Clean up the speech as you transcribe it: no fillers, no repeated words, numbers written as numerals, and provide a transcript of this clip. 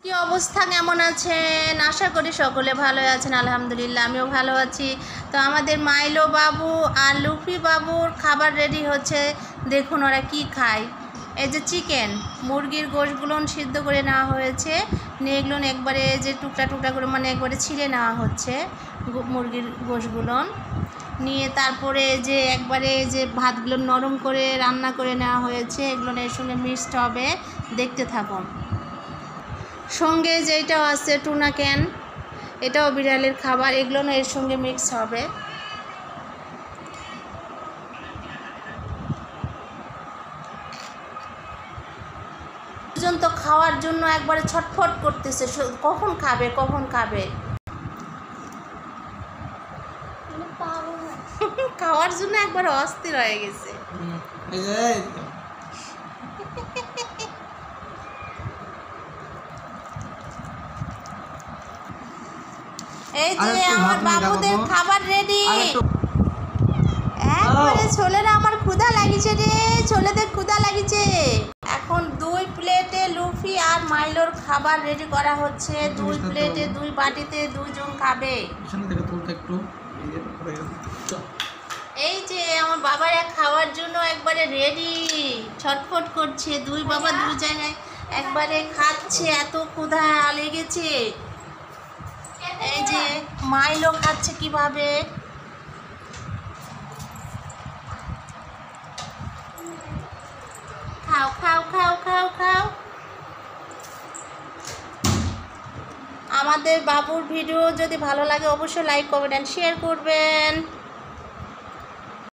কি অবস্থা, কেমন আছেন? আশা করি সকলে ভালো আছেন। আলহামদুলিল্লাহ আমিও ভালো আছি। তো আমাদের মাইলো বাবু আর লুফি বাবুর খাবার রেডি হচ্ছে। দেখুন ওরা কি খায়। এই যে চিকেন, মুরগির গোশগুলো সিদ্ধ করে নেওয়া হয়েছে। নিয়ে এগুলো একবারে যে টুকরা টুকরা করে মানে একবারে ছিঁড়ে নেওয়া হচ্ছে মুরগির গোশগুলো। নিয়ে তারপরে যে একবারে যে ভাতগুলো নরম করে রান্না করে নেওয়া হয়েছে, এগুলো এর সঙ্গে মিক্সড হবে। দেখতে থাকুন। সঙ্গে যেটাও আছে টুনা ক্যান, এটাও বিড়ালের খাবার, এগুলো না এর সঙ্গে মিক্স হবে। পর্যন্ত খাওয়ার জন্য একবারে ছটফট করতেছে, কখন খাবে কখন খাবে। খাওয়ার জন্য একবার অস্থির হয়ে গেছে। এই যে আমার বাবুদের খাবার রেডি। একবারে ছোলেরা আমার ক্ষুধা লাগিছে রে, ছোলেদের ক্ষুধা লাগিছে। এখন 2 প্লেটে লুফি আর মাইলোর খাবার রেডি করা হচ্ছে। 2 প্লেটে 2 বাটিতে 2 জন খাবে। এই যে আমার বাবারা খাওয়ার জন্য একবারে রেডি, ছটফট করছে। 2 বাবা 2 জায়গায় একবারে খাচ্ছে, এত ক্ষুধা লেগেছে। এই যে মাইলো খাচ্ছে কিভাবে। খাও খাও খাও খাও খাও। আমাদের বাবুর ভিডিও যদি ভালো লাগে অবশ্যই লাইক কমেন্ট এন্ড শেয়ার করবেন।